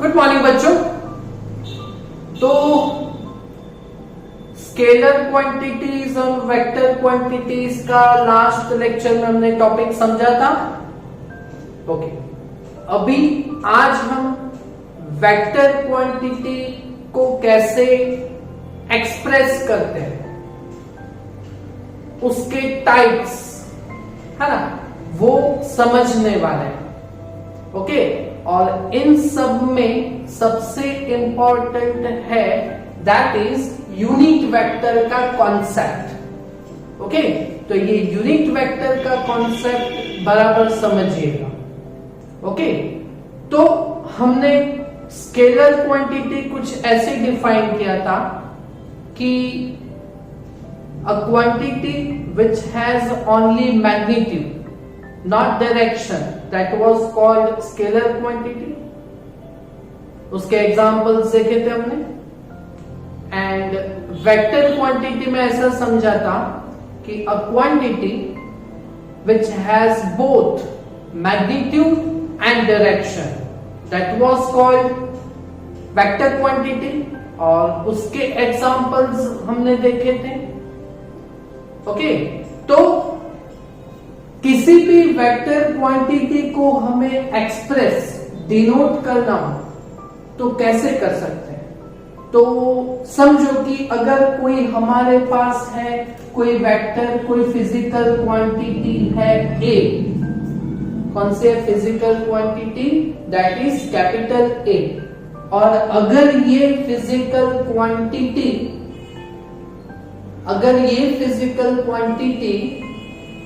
Good morning बच्चों। तो scalar quantities और वेक्टर क्वांटिटीज का लास्ट लेक्चर में हमने टॉपिक समझा था। ओके, अभी आज हम वेक्टर क्वांटिटी को कैसे एक्सप्रेस करते हैं, उसके टाइप्स है ना, वो समझने वाले हैं। ओके, और इन सब में सबसे इंपॉर्टेंट है दैट इज यूनिक वेक्टर का कॉन्सेप्ट। ओके, तो ये यूनिक वेक्टर का कॉन्सेप्ट बराबर समझिएगा। ओके, तो हमने स्केलर क्वांटिटी कुछ ऐसे डिफाइन किया था कि a quantity which has only magnitude not direction, that was called scalar quantity। उसके एग्जांपल्स देखे थे हमने। एंड वेक्टर क्वांटिटी में ऐसा समझा था कि a quantity which has both magnitude and direction, that was called vector quantity। और उसके एग्जांपल्स हमने देखे थे। ओके, तो किसी भी वेक्टर क्वांटिटी को हमें एक्सप्रेस डिनोट करना हो तो कैसे कर सकते हैं। तो समझो कि अगर कोई हमारे पास है कोई वेक्टर, कोई फिजिकल क्वांटिटी है ए। कौन सी है physical quantity? That is capital A. और अगर ये फिजिकल क्वांटिटी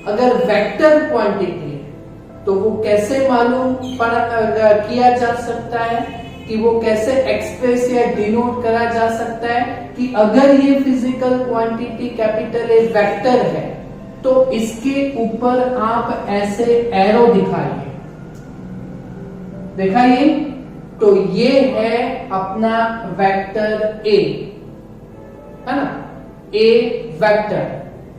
अगर वेक्टर क्वांटिटी है तो वो कैसे मालूम किया जा सकता है, कि वो कैसे एक्सप्रेस या डिनोट करा जा सकता है कि अगर ये physical quantity capital A vector है तो इसके ऊपर आप ऐसे एरो दिखाइए। तो ये है अपना वेक्टर ए, है ना, ए वेक्टर।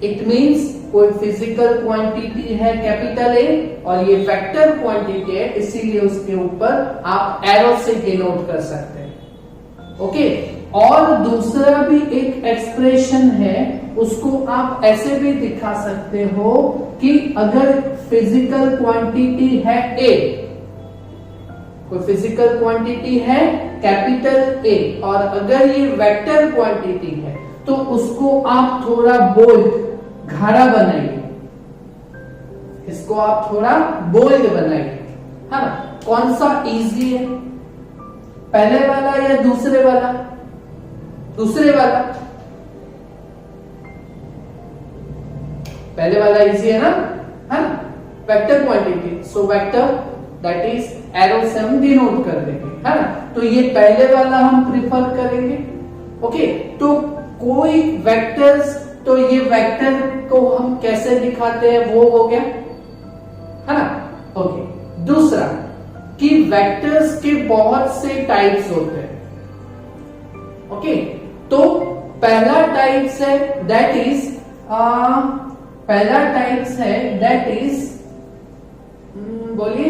इट मींस कोई फिजिकल क्वांटिटी है कैपिटल ए और ये वेक्टर क्वांटिटी है, इसीलिए उसके ऊपर आप एरो से डिनोट कर सकते हैं। ओके, और दूसरा भी एक एक्सप्रेशन है, उसको आप ऐसे भी दिखा सकते हो कि अगर फिजिकल क्वांटिटी है ए, कोई फिजिकल क्वांटिटी है कैपिटल ए और अगर ये वेक्टर क्वांटिटी है तो उसको आप थोड़ा बोल्ड गाढ़ा बनाइए, इसको आप थोड़ा बोल्ड बनाइए, है ना। कौन सा इजी है, पहले वाला या दूसरे वाला? दूसरे वाला। पहले वाला इजी है ना, vector quantity. So vector that is arrow से हम डिनोट कर देंगे, है ना। तो ये पहले वाला हम प्रिफर करेंगे। ओके, तो कोई वेक्टर्स, तो ये वेक्टर को हम कैसे दिखाते हैं वो हो गया, है ना। ओके, दूसरा कि वेक्टर्स के बहुत से टाइप्स होते हैं। ओके, तो पहला टाइप्स है दैट इज बोलिए,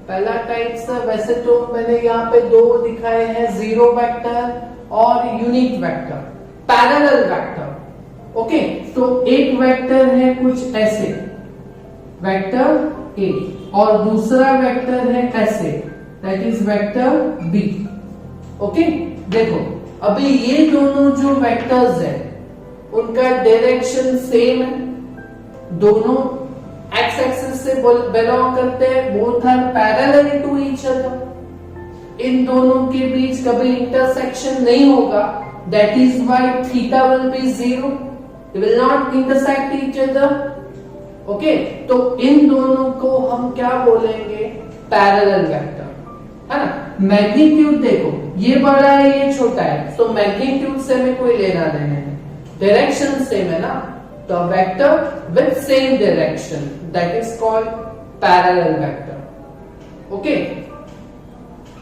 पहला टाइप्स है, वैसे तो मैंने यहाँ पे दो दिखाए हैं, जीरो वेक्टर और unique vector, parallel vector. Okay, तो एक वेक्टर है कुछ ऐसे, वेक्टर ए, और दूसरा वेक्टर है ऐसे, that is vector B. Okay, देखो अभी ये दोनों जो वेक्टर्स है उनका डायरेक्शन सेम है, दोनों एक्स एक्सिस से बिलोंग करते हैं, both are parallel to each other. इन दोनों के बीच कभी इंटरसेक्शन नहीं होगा, that is why theta will be 0। They will not intersect each other। Okay, तो इन दोनों को हम क्या बोलेंगे? पैरेलल वेक्टर, है ना। मैग्नीट्यूड देखो, ये बड़ा है ये छोटा है, तो मैग्नीट्यूड से हमें कोई लेना देना नहीं, डायरेक्शन सेम है ना, तो vector with same direction that is called parallel vector. Okay,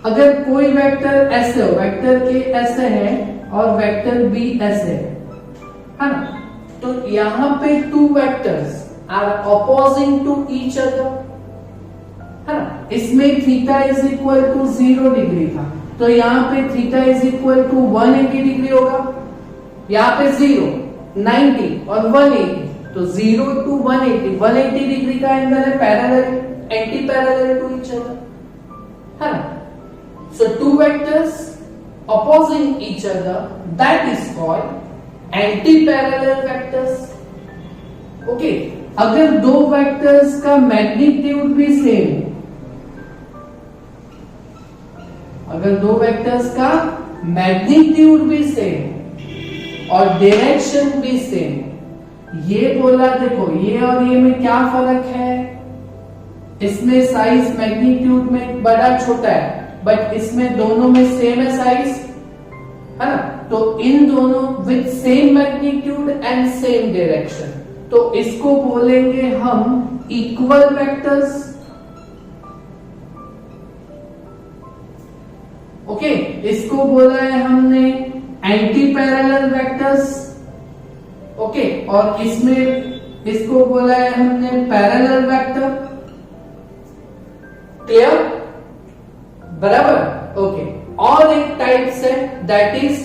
अगर कोई वेक्टर ऐसे हो, वेक्टर के ऐसे है और वेक्टर बी ऐसे है ना, तो यहां पे two vectors are opposing to each other, है ना। इसमें theta is equal to 0 degree था, तो यहाँ पे theta is equal to 180 degree होगा। यहाँ पे 0, 90 और 180, तो 0 to 180 डिग्री का एंगल है parallel, anti parallel to each other, है ना। So two vectors opposing each other, that is called anti parallel vectors. Okay, अगर दो वेक्टर्स का मैग्नीट्यूड भी सेम हो, अगर दो वेक्टर्स का मैग्नीट्यूड भी सेम और डायरेक्शन भी सेम, ये बोला देखो ये और ये में क्या फर्क है, इसमें साइज मैग्नीट्यूड में बड़ा छोटा है, बट इसमें दोनों में सेम है साइज, है ना। तो इन दोनों with same magnitude and same direction, तो इसको बोलेंगे हम इक्वल वेक्टर्स। ओके, इसको बोला है हमने एंटी पैरेलल वेक्टर्स। ओके, और इसमें इसको बोला है हमने पैरेलल वेक्टर। क्लियर, बराबर। ओके, और एक टाइप्स है दैट इज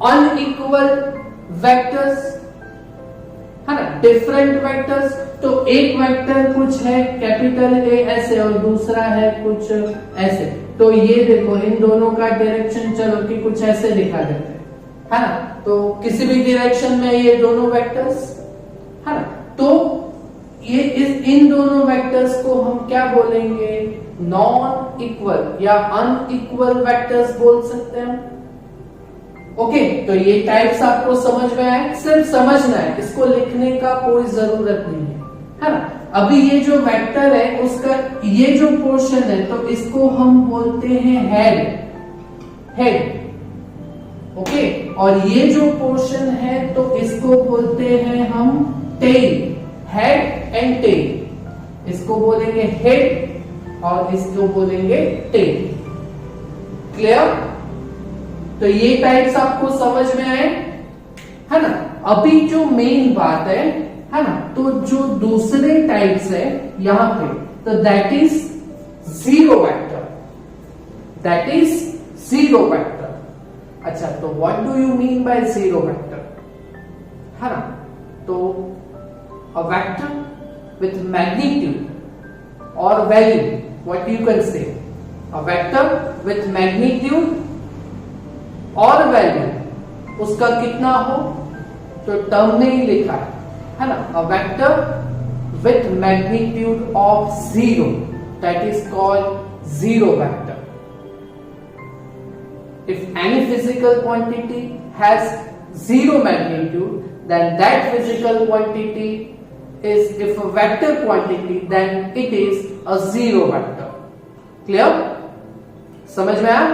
अनइक्वल वेक्टर्स, है ना, डिफरेंट वेक्टर्स। तो एक वेक्टर कुछ है कैपिटल ए ऐसे और दूसरा है कुछ ऐसे, तो ये देखो इन दोनों का डायरेक्शन चलो कि कुछ ऐसे दिखा देते हैं, है ना। तो किसी भी डायरेक्शन में ये दोनों वेक्टर्स, है ना, तो ये इन दोनों वेक्टर्स को हम क्या बोलेंगे, नॉन इक्वल या अनइक्वल वेक्टर्स बोल सकते हैं। ओके, तो ये टाइप्स आपको समझ में आए, सिर्फ समझना है, इसको लिखने का कोई जरूरत नहीं है ना। अभी ये जो वेक्टर है उसका ये जो पोर्शन है, तो इसको हम बोलते हैं हेड। ओके, और ये जो पोर्शन है तो इसको बोलते हैं हम टेल, हेड एंड टेल। इसको बोलेंगे हेड और इसको बोलेंगे टेल। क्लियर, तो ये टाइप्स आपको समझ में आए, है ना। अभी जो मेन बात है ना, तो जो दूसरे टाइप्स है यहां पे, तो that is zero vector, that is zero vector. अच्छा, तो what do you mean by zero vector, है ना। तो a vector with magnitude or value, what you can say, a vector with magnitude और value, उसका कितना हो, तो टर्म में ही लिखा है ना, a vector with magnitude of 0, that is called zero vector. If any physical quantity has zero magnitude, then that physical quantity is, if a vector quantity, then it is a zero vector. Clear? समझ में आया?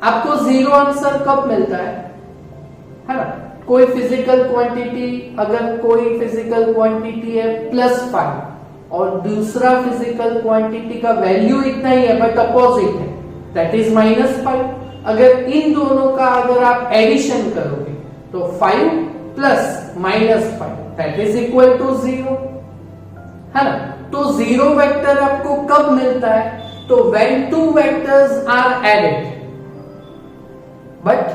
आपको zero answer कब मिलता है ना। कोई physical quantity, अगर कोई फिजिकल क्वांटिटी है +5 और दूसरा फिजिकल क्वांटिटी का वैल्यू इतना ही है बट अपोजिट है, दैट इज -5। अगर इन दोनों का अगर आप एडिशन करोगे तो 5 + -5 दैट इज इक्वल टू 0, है ना। तो जीरो वेक्टर आपको कब मिलता है, तो when two vectors are added but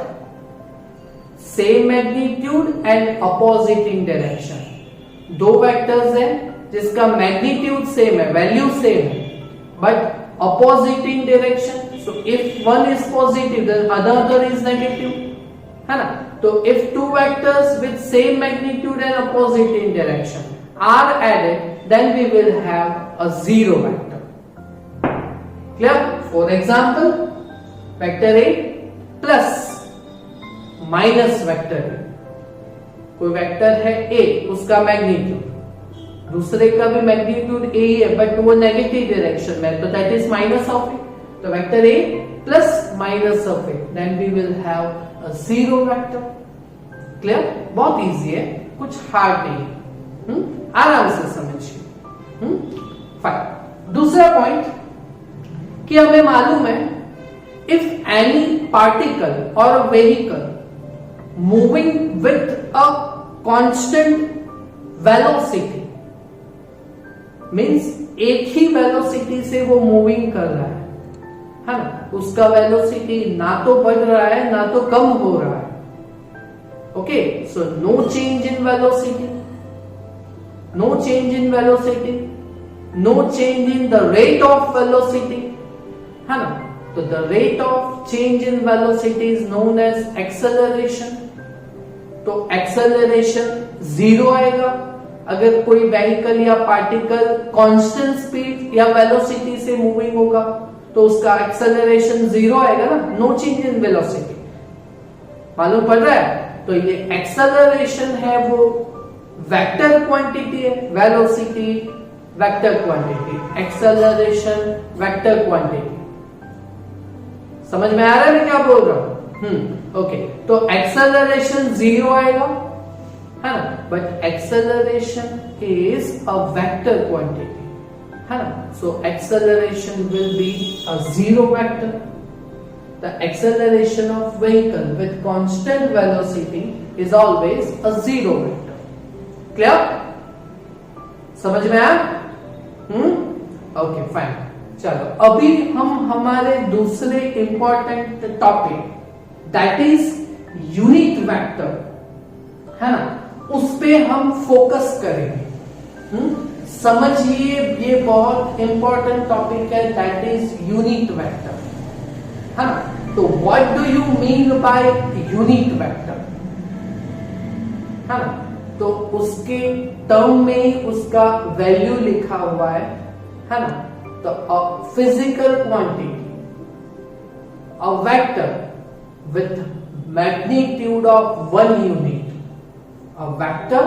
same magnitude and opposite in direction. दो वेक्टर्स है जिसका मैग्नीट्यूड सेम है, वैल्यू सेम है, but opposite in direction. So if one is positive then other is negative, है ना। तो if two vectors with same magnitude and opposite in direction are added, then we will have a zero vector. Clear? For example, vector A plus minus vector A. कोई vector है A, उसका magnitude, दूसरे का भी magnitude A ही है but वो negative direction में, तो that is minus of A. तो vector A plus minus of A, then we will have a zero vector. Clear, बहुत इजी है, कुछ हार्ड नहीं है, आराम से समझिए। फाइन, दूसरा पॉइंट कि हमें मालूम है इफ एनी पार्टिकल और vehicle moving with a constant velocity means एक ही वेलोसिटी से वो मूविंग कर रहा है ना, उसका वेलोसिटी ना तो बढ़ रहा है ना तो कम हो रहा है. Okay, so no change in velocity, no change in velocity, no change in the rate of velocity, है ना. तो the rate of change in velocity is known as acceleration. तो एक्सेलरेशन जीरो आएगा अगर कोई व्हीकल या पार्टिकल कांस्टेंट स्पीड या velocity से मूविंग होगा, तो उसका एक्सेलरेशन जीरो आएगा ना, नो चेंज इन वेलोसिटी. मालूम पड़ रहा है. तो ये एक्सेलरेशन है वो वेक्टर क्वांटिटी है, velocity vector quantity, acceleration vector quantity. समझ में आ रहा है मैं क्या बोल रहा हूं? ओके. तो एक्सेलरेशन जीरो आएगा, है ना, but acceleration is a vector quantity, है ना. So acceleration will be a zero vector. The acceleration of vehicle with constant velocity is always a zero vector. Clear? समझ में आया? Okay fine. चलो अभी हम हमारे दूसरे important topic that is unit vector, है ना, उस पे हम फोकस करेंगे. समझिए ये बहुत इंपॉर्टेंट टॉपिक है, दैट इज यूनिट वेक्टर, है ना. तो what do you mean by unit vector, है ना. तो उसके टर्म में उसका वैल्यू लिखा हुआ है ना. तो physical quantity, a vector with magnitude of 1 unit, a vector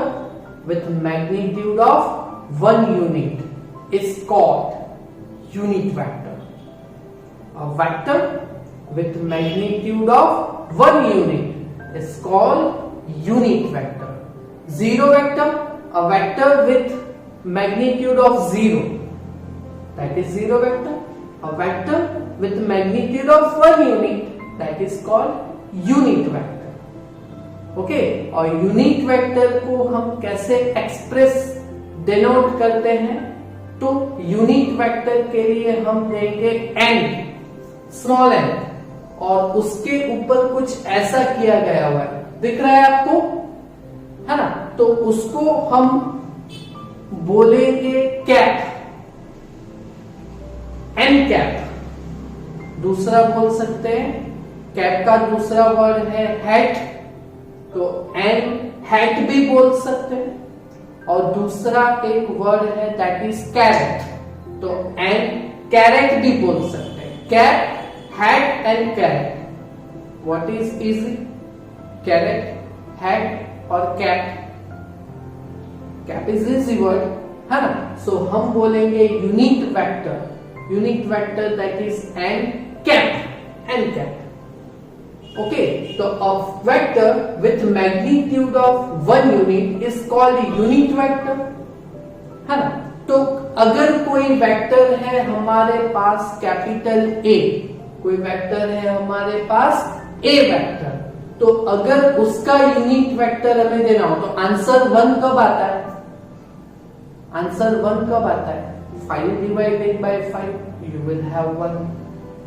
with magnitude of 1 unit is called unit vector. A vector with magnitude of 1 unit is called unit vector. Zero vector, a vector with magnitude of 0, that is zero vector. A vector with magnitude of 1 unit, that is called unit vector. Okay, और unit vector को हम कैसे express denote करते हैं? तो unit vector के लिए हम देंगे n, स्मॉल n, और उसके ऊपर कुछ ऐसा किया गया हुआ है, दिख रहा है आपको, है ना. तो उसको हम बोलेंगे कैप, एन कैप. दूसरा बोल सकते हैं कैप का दूसरा वर्ड है हैट, तो एन हैट भी बोल सकते हैं. और दूसरा एक वर्ड है दैट इज कैरेट, तो एन कैरेट भी बोल सकते हैं. Cap, hat and caret. What is easy? Caret, hat और cap. Cap is easy word, है ना. सो हम बोलेंगे unit vector that is n cap, n cap. Okay, तो a vector with magnitude of 1 unit is called unit vector, है ना. तो अगर कोई वेक्टर है हमारे पास कैपिटल ए, कोई वेक्टर है हमारे पास ए वेक्टर, तो अगर उसका यूनिट वेक्टर हमें देना हो तो आंसर 1 कब आता है? आंसर 1 कब आता है? 5 divided by 5 you will have 1,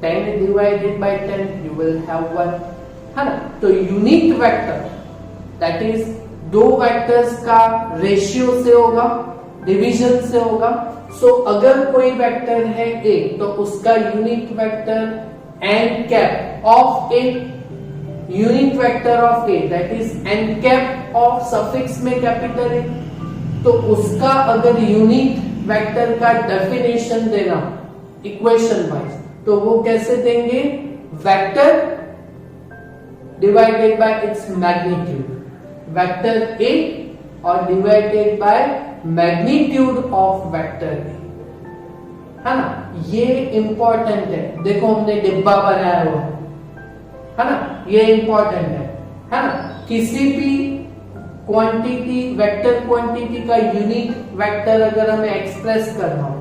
10 divided by 10 you will have 1, है ना. तो यूनिट वेक्टर दैट इज दो वेक्टर्स का रेशियो से होगा, डिवीजन से होगा. सो अगर कोई वेक्टर है ए, तो उसका unit vector n cap of A, unit vector of A that is n cap of suffix में कैपिटल ए. तो उसका अगर यूनिट वेक्टर का डेफिनेशन देना इक्वेशन वाइज, तो वो कैसे देंगे? Vector divided by its magnitude, vector A और divided by magnitude of vector A, है ना. ये इंपॉर्टेंट है. देखो हमने डिब्बा बनाया हुआ है ना, ये इंपॉर्टेंट है ना. किसी भी क्वांटिटी, वेक्टर क्वांटिटी का यूनिट वेक्टर अगर हमें एक्सप्रेस करना हो,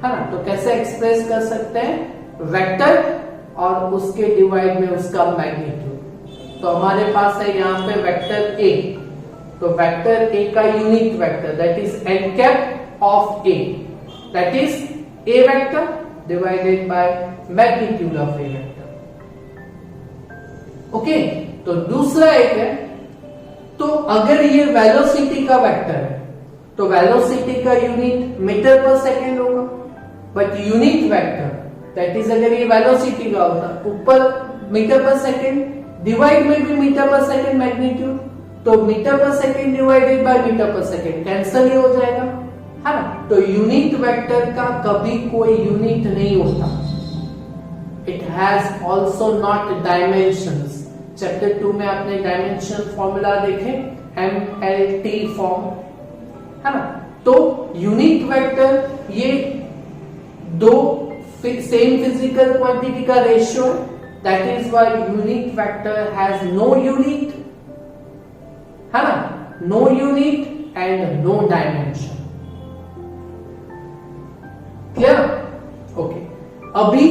है ना, तो कैसे एक्सप्रेस कर सकते हैं? वेक्टर और उसके डिवाइड में उसका मैग्नीट्यूड. तो हमारे पास है यहाँ पे वेक्टर ए, तो वेक्टर ए का unit vector that is n cap of A, that is A vector divided by magnitude of A vector. Okay, तो दूसरा एक है, तो अगर ये वेलोसिटी का वेक्टर है तो वेलोसिटी का यूनिट मीटर पर सेकेंड होगा, but unit vector that is अगर ये वेलोसिटी का होता ऊपर मीटर पर सेकेंड, डिवाइड में भी मीटर पर सेकेंड मैग्नीट्यूड, तो मीटर पर सेकेंड डिवाइडेड बाय मीटर पर सेकेंड कैंसिल ही हो जाएगा, है ना। तो यूनिट वेक्टर का कभी कोई यूनिट नहीं होता, it has also not dimensions. Chapter 2 में आपने डायमेंशन फॉर्मूला देखे, MLT फॉर्म, है ना। तो यूनिट वेक्टर ये दो सेम फिजिकल क्वांटिटी का रेशियो है, that is why unit vector has no unit, है ना, no unit and no dimension. Clear? Okay, अभी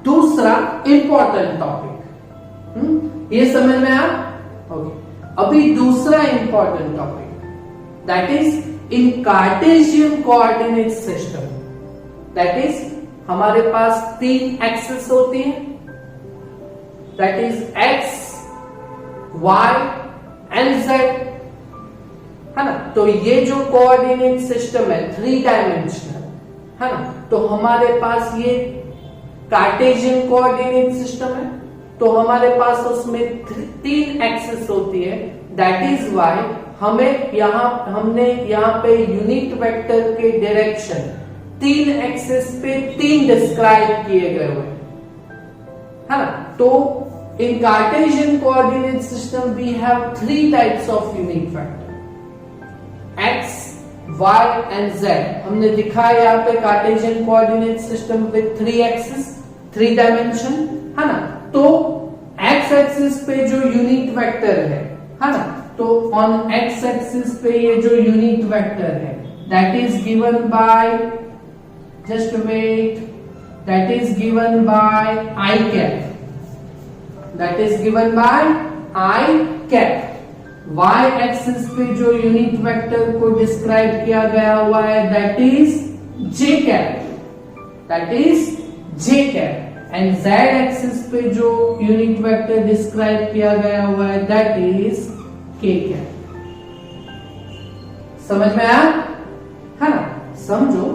दूसरा इंपॉर्टेंट टॉपिक, ये समझ में आया? ओके, अभी दूसरा important topic, that is in Cartesian coordinate system, that is हमारे पास 3 एक्सिस होती है, that is X, Y and Z, है ना। तो ये जो कोऑर्डिनेट सिस्टम है 3 डायमेंशनल, है ना, तो हमारे पास ये कार्टेशियन कोऑर्डिनेट सिस्टम है, तो हमारे पास उसमें 3 एक्सिस होती है, दैट इज व्हाई हमने यहाँ पे यूनिट वेक्टर के डायरेक्शन 3 एक्सिस पे 3 डिस्क्राइब किए गए हुए, है ना। तो in Cartesian coordinate system we have 3 types of unit vector, x, y and z। हमने दिखाया यहाँ पे Cartesian coordinate system with 3 axis 3 dimension, है ना। तो x एक्सिस पे जो यूनिट वेक्टर है ना, तो ऑन x एक्सिस पे ये जो यूनिट वेक्टर है that is given by, just wait, that is given by i cap, that is given by i cap. y axis पे जो यूनिट वेक्टर को डिस्क्राइब किया गया हुआ है that is j cap, that is j cap. And z axis पे जो unit vector describe किया गया हुआ है दैट इज k कैप। समझ में आया, है ना। समझो,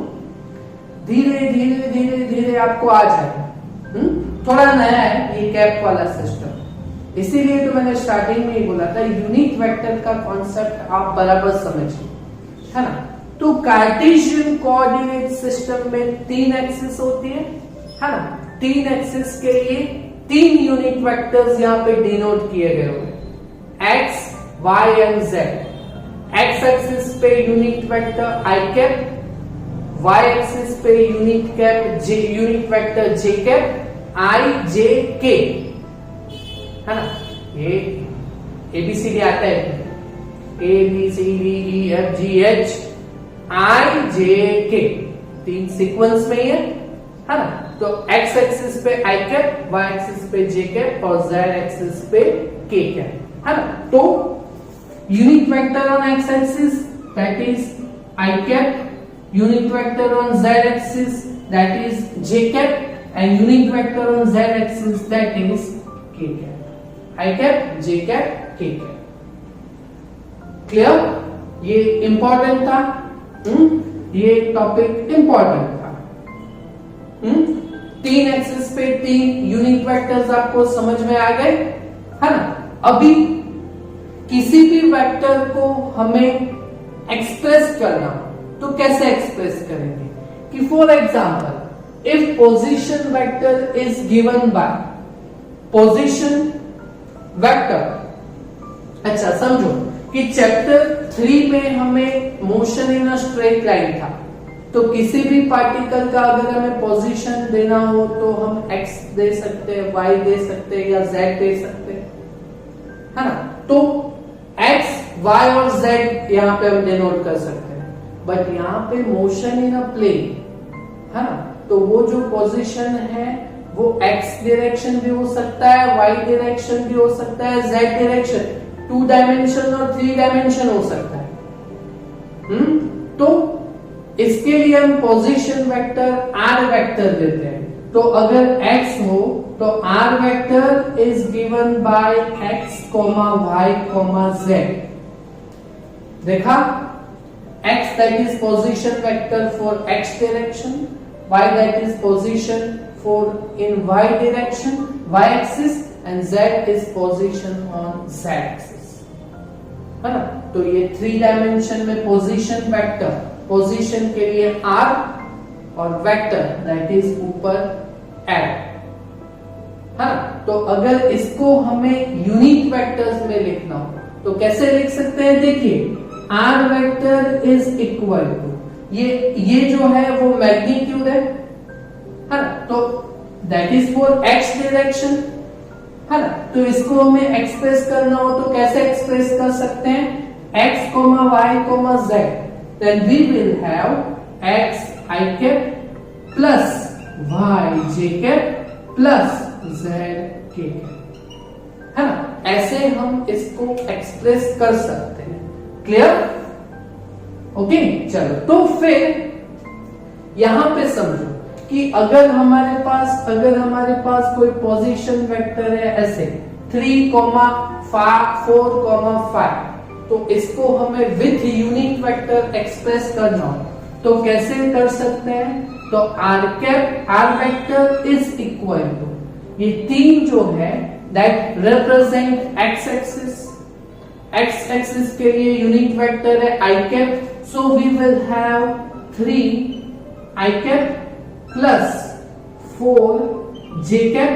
धीरे धीरे धीरे धीरे आपको आ जाएगा। थोड़ा नया है ये कैप वाला सिस्टम, इसीलिए तो मैंने स्टार्टिंग में ही बोला था यूनिट वेक्टर का कॉन्सेप्ट आप बराबर समझिए, है ना। तो कार्टेशियन कोऑर्डिनेट सिस्टम में 3 एक्सिस होती है ना। 3 एक्सिस के लिए 3 यूनिट वेक्टर्स यहाँ पे डिनोट किए गए हुए, x, y and z। x axis पे unit vector i cap, y axis पे unit vector j cap, i j k, है ना। ये ABCD आता है, ABCDEFGH I J K 3 sequence में ही है ना। तो x एक्सिस पे i कैप, y एक्सिस पे j कैप और z एक्सिस पे k कैप, है ना। तो unit vector on x axis that is i cap, unit vector on z axis that is j cap and unit vector on z axis that is k cap, I cap, j cap, k cap। Clear? ये important था, ये topic important था। 3 axis पे 3 unit vectors आपको समझ में आ गए, है ना। अभी किसी भी वेक्टर को हमें एक्सप्रेस करना, तो कैसे एक्सप्रेस करेंगे? कि for example if position vector is given by position vector, अच्छा समझो कि चैप्टर 3 में हमें motion in a straight line था, तो किसी भी पार्टिकल का अगर हमें पोजीशन देना हो तो हम x दे सकते हैं, y दे सकते हैं या z दे सकते हैं, है ना। तो x, y और z यहाँ पे हम डिनोट कर सकते हैं, बट यहाँ पे मोशन इन अ प्लेन, है ना। तो वो जो पोजीशन है वो x डायरेक्शन भी हो सकता है, y डायरेक्शन भी हो सकता है, z डायरेक्शन, 2 डायमेंशन और 3 डायमेंशन हो सकता है। तो इसके लिए हम पोजीशन वेक्टर r वेक्टर देते हैं। तो अगर x हो तो r vector is given bye x, y, z। देखा, x that is position vector for x direction, y that is position for in y direction, y axis, and z is position on z axis, है ना। तो ये 3 dimension में position vector, position के लिए r और vector that is ऊपर l, है ना। तो अगर इसको हमें यूनिट वेक्टर्स में लिखना हो तो कैसे लिख सकते हैं? देखिए, r vector is equal to ये जो है वो मैग्नीट्यूड है ना। तो that is for x direction, है ना। तो इसको हमें एक्सप्रेस करना हो तो कैसे एक्सप्रेस कर सकते हैं? x, y, z, then we will have x I cap plus y j cap plus z k cap, है ना। ऐसे हम इसको एक्सप्रेस कर सकते हैं। क्लियर? ओके, चलो। तो फिर यहां पे समझो कि अगर हमारे पास कोई पोजीशन वेक्टर है ऐसे 3, 4, 5, तो इसको हमें विथ यूनिट वेक्टर एक्सप्रेस करना हो तो कैसे कर सकते हैं? तो r vector is equal to ये 3 जो है दैट रिप्रेजेंट x एक्सिस के लिए यूनिट वेक्टर है i cap, so we will have 3 i cap plus 4 j cap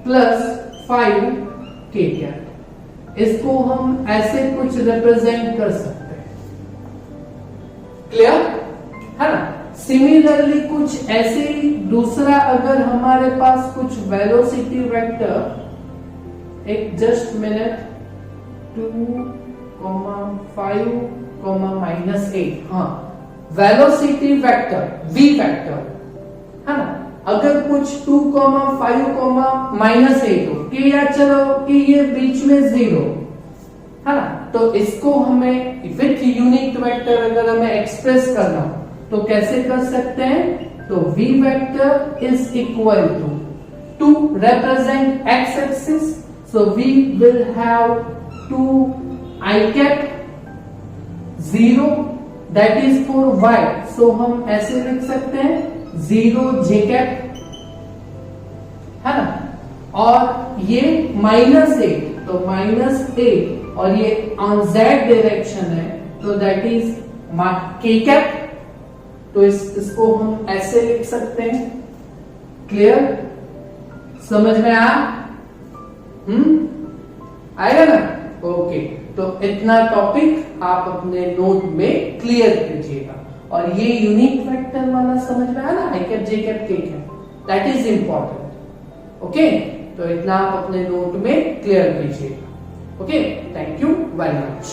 plus 5 k cap. इसको हम ऐसे कुछ रिप्रेजेंट कर सकते हैं। क्लियर, है ना। सिमिलरली कुछ ऐसे ही दूसरा, अगर हमारे पास कुछ वेलोसिटी वेक्टर, एक जस्ट मिनट, 2, 5, -8, हाँ, वेलोसिटी वेक्टर v वेक्टर, है ना। अगर कुछ 2, 5, -8 हो कि या चलो कि ये बीच में 0, है ना। तो इसको हमें विथ यूनिट वेक्टर अगर हमें एक्सप्रेस करना हो तो कैसे कर सकते हैं? तो v vector is equal to represent x axis, so we will have 2 I cap 0 that is for y, so हम ऐसे लिख सकते हैं 0 j cap, है ना। और ये -8, तो -8 और ये ऑन z डायरेक्शन है तो दैट इज k cap, तो इसको हम ऐसे लिख सकते हैं। क्लियर, समझ में आएगा ना? ओके, तो इतना टॉपिक आप अपने नोट में क्लियर कीजिएगा। और ये यूनिक वेक्टर वाला समझ में आया ना, आई कैप, जे कैप, के cap, that is important. Okay, तो इतना आप अपने नोट में क्लियर कीजिएगा। Okay, thank you very much.